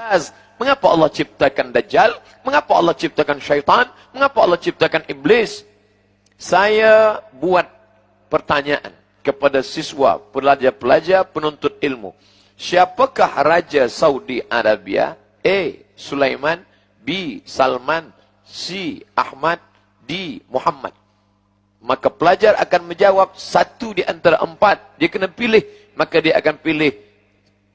Ustaz, mengapa Allah ciptakan Dajjal? Mengapa Allah ciptakan syaitan? Mengapa Allah ciptakan iblis? Saya buat pertanyaan kepada siswa, pelajar-pelajar, penuntut ilmu. Siapakah Raja Saudi Arabia? A. Sulaiman, B. Salman, C. Ahmad, D. Muhammad. Maka pelajar akan menjawab satu di antara empat. Dia kena pilih. Maka dia akan pilih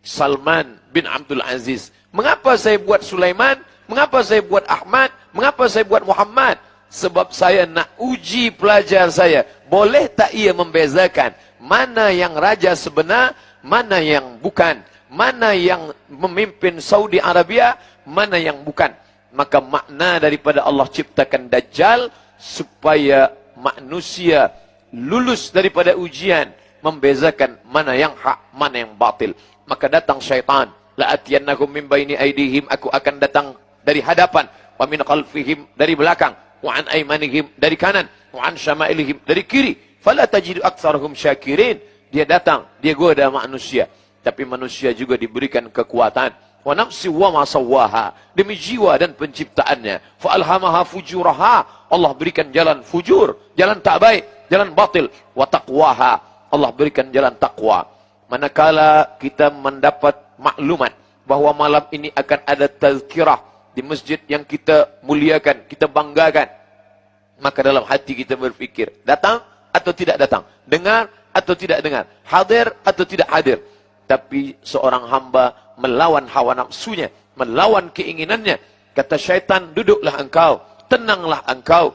Salman bin Abdul Aziz. Mengapa saya buat Sulaiman? Mengapa saya buat Ahmad? Mengapa saya buat Muhammad? Sebab saya nak uji pelajar saya. Boleh tak ia membezakan mana yang raja sebenar, mana yang bukan, mana yang memimpin Saudi Arabia, mana yang bukan. Maka makna daripada Allah ciptakan Dajjal supaya manusia lulus daripada ujian, membezakan mana yang hak, mana yang batil. Maka datang syaitan, la'atiyannahum min baini aydihim, aku akan datang dari hadapan, wa min khalfihim, dari belakang, wa an aymanihim, dari kanan, wa an syama'ilihim, dari kiri, fala tajidu aktsarahum syakirin. Dia datang, dia goda manusia, tapi manusia juga diberikan kekuatan. Wa nafsi wa ma sawwaha, demi jiwa dan penciptaannya. Fa alhamaha fujuraha, Allah berikan jalan fujur, jalan tak baik, jalan batil. Wa taqwaha, Allah berikan jalan takwa. Manakala kita mendapat maklumat bahwa malam ini akan ada tazkirah di masjid yang kita muliakan, kita banggakan, maka dalam hati kita berfikir, datang atau tidak datang, dengar atau tidak dengar, hadir atau tidak hadir. Tapi seorang hamba melawan hawa nafsunya, melawan keinginannya. Kata syaitan, duduklah engkau, tenanglah engkau.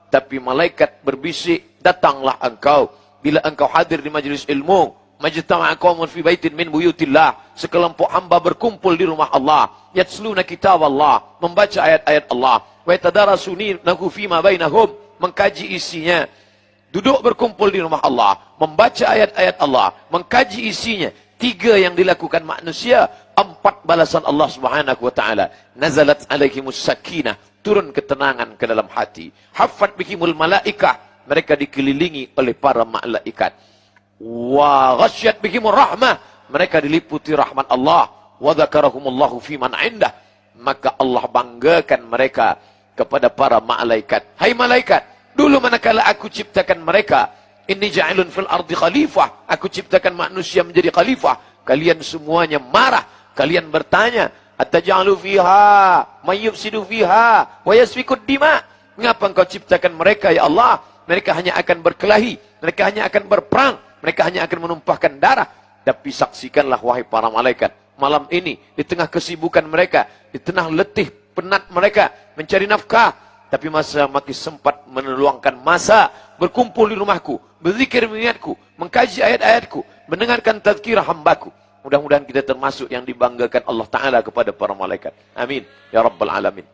Tapi malaikat berbisik, datanglah engkau. Bila engkau hadir di majlis ilmu, majtama'a qaumun fi baitin min buyutillah, sekelompok hamba berkumpul di rumah Allah, yatsluna kitab Allah, membaca ayat-ayat Allah, wa yatadarasunahu fima bainahum, mengkaji isinya. Duduk berkumpul di rumah Allah, membaca ayat-ayat Allah, mengkaji isinya. 3 yang dilakukan manusia, 4 balasan Allah Subhanahu wa taala. Nazalat alaihimus sakinah, turun ketenangan ke dalam hati. Haffat bihimul malaikah, mereka dikelilingi oleh para malaikat. Wa ghasyat bihimur rahmah, mereka diliputi rahmat Allah. Wa dzakarahumullahu fi man indah, maka Allah banggakan mereka kepada para malaikat. Hai malaikat, dulu manakala aku ciptakan mereka, inni ja'ilun fil ardi khalifah, aku ciptakan manusia menjadi khalifah, kalian semuanya marah, kalian bertanya, ataj'alu fiha may yufsidu fiha wa yasfikud dima, mengapa engkau ciptakan mereka ya Allah? Mereka hanya akan berkelahi, mereka hanya akan berperang, mereka hanya akan menumpahkan darah. Tapi saksikanlah wahai para malaikat, malam ini di tengah kesibukan mereka, di tengah letih penat mereka mencari nafkah, tapi masih sempat meluangkan masa berkumpul di rumahku, berzikir mengingatku, mengkaji ayat-ayatku, mendengarkan tazkirah hambaku. Mudah-mudahan kita termasuk yang dibanggakan Allah Ta'ala kepada para malaikat. Amin. Ya Rabbal Alamin.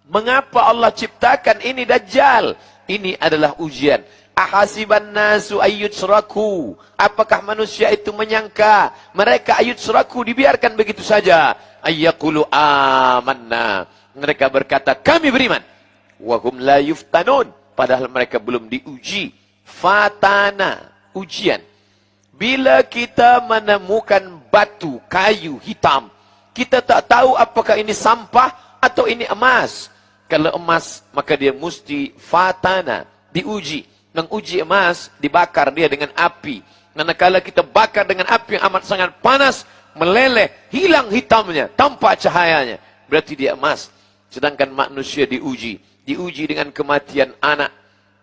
Mengapa Allah ciptakan ini Dajjal? Ini adalah ujian. Ahasiban nasu ayyutsraku. Apakah manusia itu menyangka mereka ayyutsraku, dibiarkan begitu saja? Ayyaqulu amanna. Mereka berkata, kami beriman. Wahum la yuftanun. Padahal mereka belum diuji. Fatana, ujian. Bila kita menemukan batu, kayu hitam, kita tak tahu apakah ini sampah atau ini emas. Kalau emas, maka dia mesti fatana, diuji. Menguji emas, dibakar dia dengan api. Manakala kita bakar dengan api yang amat sangat panas, meleleh, hilang hitamnya, tanpa cahayanya, berarti dia emas. Sedangkan manusia diuji dengan kematian anak,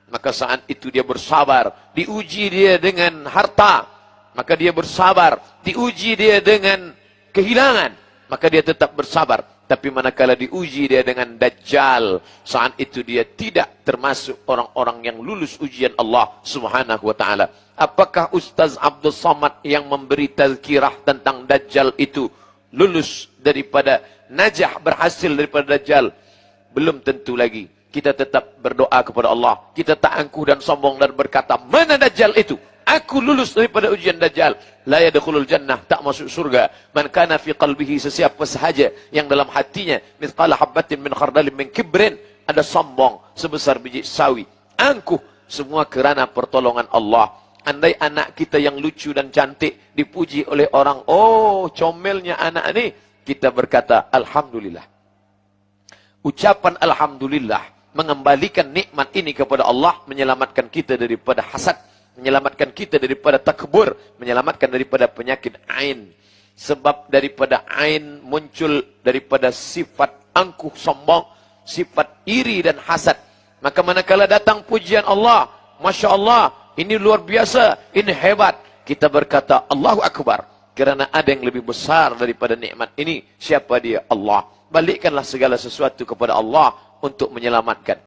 maka saat itu dia bersabar. Diuji dia dengan harta, maka dia bersabar. Diuji dia dengan kehilangan, maka dia tetap bersabar. Tapi manakala diuji dia dengan Dajjal, saat itu dia tidak termasuk orang-orang yang lulus ujian Allah Subhanahu wa taala. Apakah Ustaz Abdul Samad yang memberi tazkirah tentang Dajjal itu lulus daripada najah, berhasil daripada Dajjal? Belum tentu lagi. Kita tetap berdoa kepada Allah. Kita tak angkuh dan sombong dan berkata, mana Dajjal itu? Aku lulus daripada ujian Dajjal. La yadkhulul jannah, tak masuk surga. Man kana fi qalbihi, sesiapa sahaja yang dalam hatinya mithqala habbatin min khardalin min kibrin, ada sombong sebesar biji sawi, angkuh, semua kerana pertolongan Allah. Andai anak kita yang lucu dan cantik dipuji oleh orang, oh comelnya anak ni, kita berkata Alhamdulillah. Ucapan Alhamdulillah mengembalikan nikmat ini kepada Allah, menyelamatkan kita daripada hasad, menyelamatkan kita daripada takbur, menyelamatkan daripada penyakit ain. Sebab daripada ain muncul daripada sifat angkuh sombong, sifat iri dan hasad. Maka manakala datang pujian Allah, Masya Allah, ini luar biasa, ini hebat, kita berkata Allahu Akbar. Kerana ada yang lebih besar daripada nikmat ini. Siapa dia? Allah. Balikkanlah segala sesuatu kepada Allah untuk menyelamatkan.